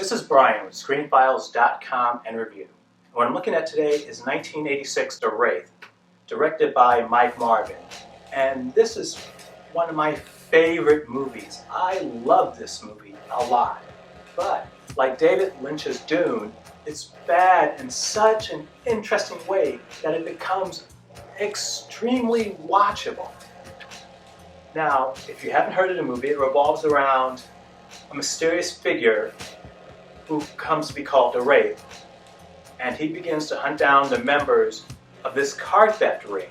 This is Brian with ScreenFiles.com and Review. What I'm looking at today is 1986 The Wraith, directed by Marvin. And this is one of my favorite movies. I love this movie a lot. But like David Lynch's Dune, it's bad in such an interesting way that it becomes extremely watchable. Now, if you haven't heard of the movie, it revolves around a mysterious figure who comes to be called the Wraith, and he begins to hunt down the members of this car theft ring.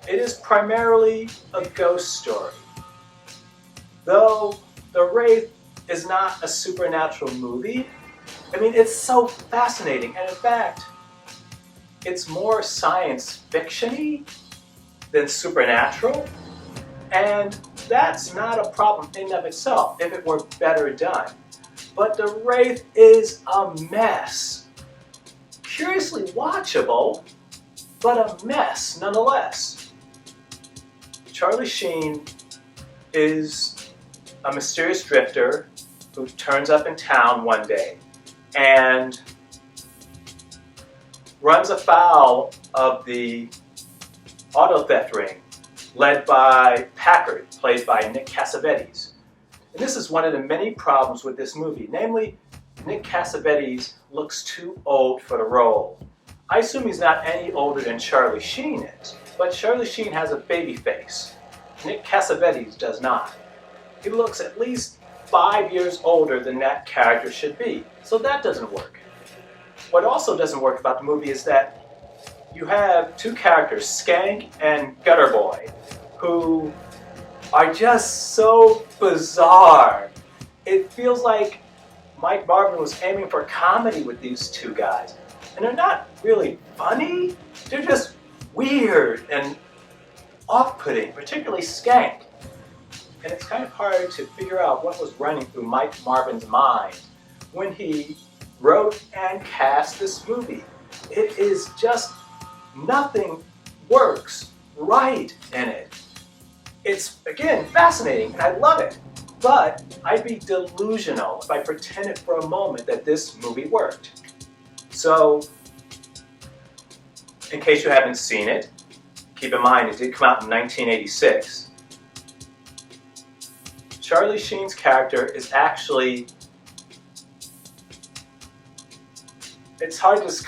It is primarily a ghost story, though the Wraith is not a supernatural movie. I mean, it's so fascinating, and in fact, it's more science fiction-y than supernatural, and that's not a problem in and of itself if it were better done. But the Wraith is a mess. Curiously watchable, but a mess nonetheless. Charlie Sheen is a mysterious drifter who turns up in town one day and runs afoul of the auto theft ring led by Packard, played by Nick Cassavetes. And this is one of the many problems with this movie, namely, Nick Cassavetes looks too old for the role. I assume he's not any older than Charlie Sheen is, but Charlie Sheen has a baby face. Nick Cassavetes does not. He looks at least 5 years older than that character should be, so that doesn't work. What also doesn't work about the movie is that you have two characters, Skank and Gutter Boy, who are just so bizarre. It feels like Marvin was aiming for comedy with these two guys. And they're not really funny, they're just weird and off-putting, particularly Skank. And it's kind of hard to figure out what was running through Marvin's mind when he wrote and cast this movie. It is just, nothing works right in it. It's, again, fascinating, and I love it, but I'd be delusional if I pretended for a moment that this movie worked. So, in case you haven't seen it, keep in mind it did come out in 1986. Charlie Sheen's character is actually, it's hard to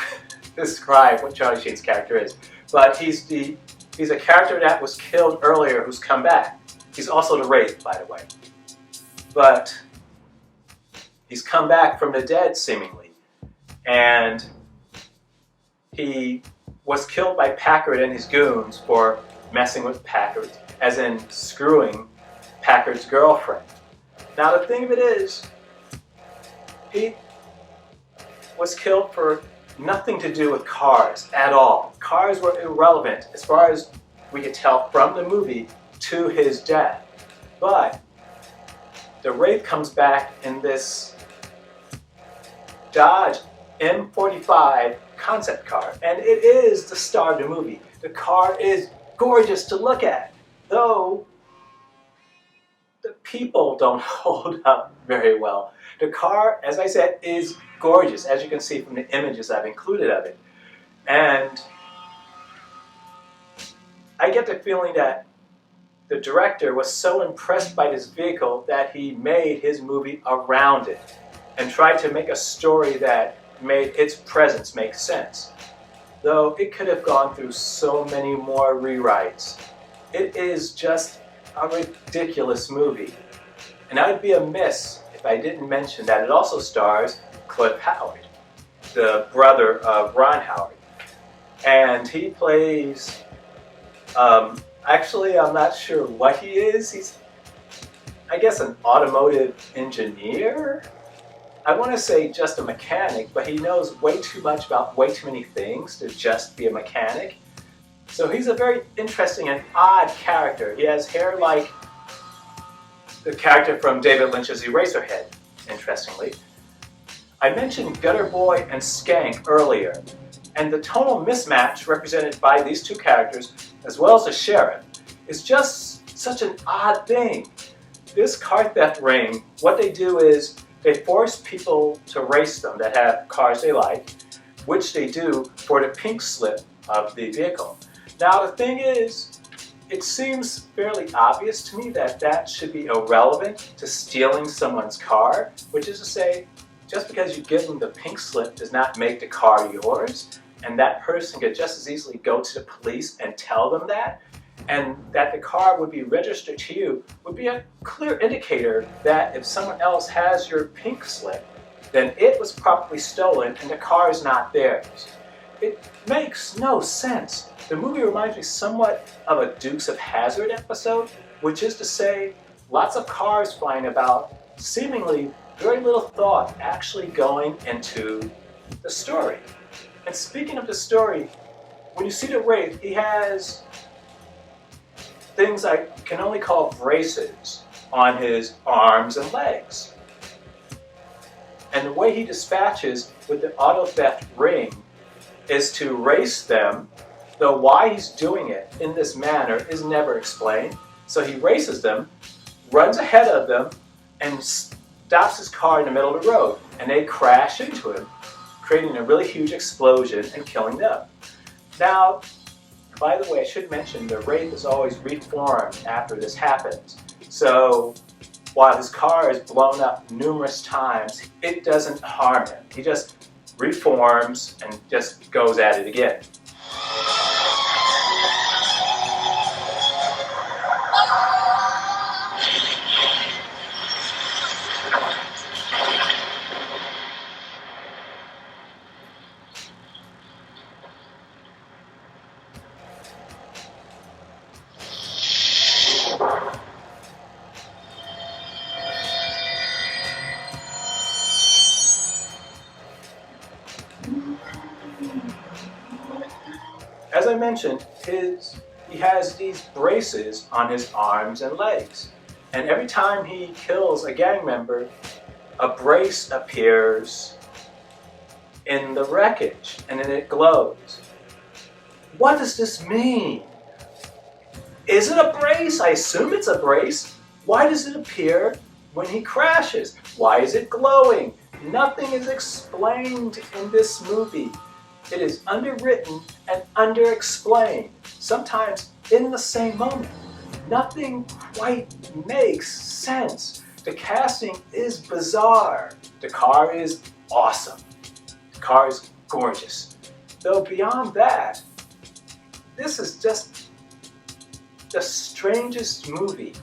describe what Charlie Sheen's character is, but he's a character that was killed earlier who's come back. He's also the Wraith, by the way. But he's come back from the dead, seemingly. And he was killed by Packard and his goons for messing with Packard, as in screwing Packard's girlfriend. Now the thing of it is, he was killed for nothing to do with cars at all. Cars were irrelevant, as far as we could tell from the movie, to his death. But the Wraith comes back in this Dodge M45 concept car, and it is the star of the movie. The car is gorgeous to look at, though the people don't hold up very well. The car, as I said, is gorgeous, as you can see from the images I've included of it. And I get the feeling that the director was so impressed by this vehicle that he made his movie around it and tried to make a story that made its presence make sense. Though it could have gone through so many more rewrites. It is just a ridiculous movie. And I would be amiss if I didn't mention that it also stars Cliff Howard, the brother of Ron Howard. And he plays, actually I'm not sure what he is. He's, I guess, an automotive engineer? I want to say just a mechanic, but he knows way too much about way too many things to just be a mechanic. So he's a very interesting and odd character. He has hair like the character from David Lynch's Eraserhead, interestingly. I mentioned Gutter Boy and Skank earlier, and the tonal mismatch represented by these two characters, as well as the sheriff, is just such an odd thing. This car theft ring, what they do is They force people to race them that have cars they like, which they do for the pink slip of the vehicle. Now the thing is, it seems fairly obvious to me that that should be irrelevant to stealing someone's car, which is to say, just because you give them the pink slip does not make the car yours, and that person could just as easily go to the police and tell them that, and that the car would be registered to you would be a clear indicator that if someone else has your pink slip, then it was probably stolen and the car is not theirs. It makes no sense. The movie reminds me somewhat of a Dukes of Hazzard episode, which is to say, lots of cars flying about, seemingly very little thought actually going into the story. And speaking of the story, when you see the Wraith, he has things I can only call braces on his arms and legs. And the way he dispatches with the auto theft ring is to race them, though why he's doing it in this manner is never explained. So he races them, runs ahead of them, and stops his car in the middle of the road. And they crash into him, creating a really huge explosion and killing them. Now, by the way, I should mention the Wraith is always reformed after this happens. So while his car is blown up numerous times, it doesn't harm him. He just reforms and just goes at it again. As I mentioned, he has these braces on his arms and legs. And every time he kills a gang member, a brace appears in the wreckage, and then it glows. What does this mean? Is it a brace? I assume it's a brace. Why does it appear when he crashes? Why is it glowing? Nothing is explained in this movie. It is underwritten and underexplained, sometimes in the same moment. Nothing quite makes sense. The casting is bizarre. The car is awesome. The car is gorgeous. Though beyond that, this is just the strangest movie,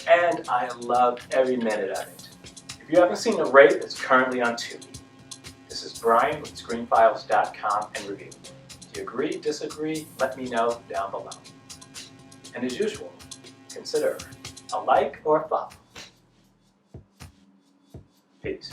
and I love every minute of it. If you haven't seen The Wraith, it's currently on Tubi. This is Brian with ScreenFiles.com and Review. Do you agree, disagree? Let me know down below. And as usual, consider a like or a follow. Peace.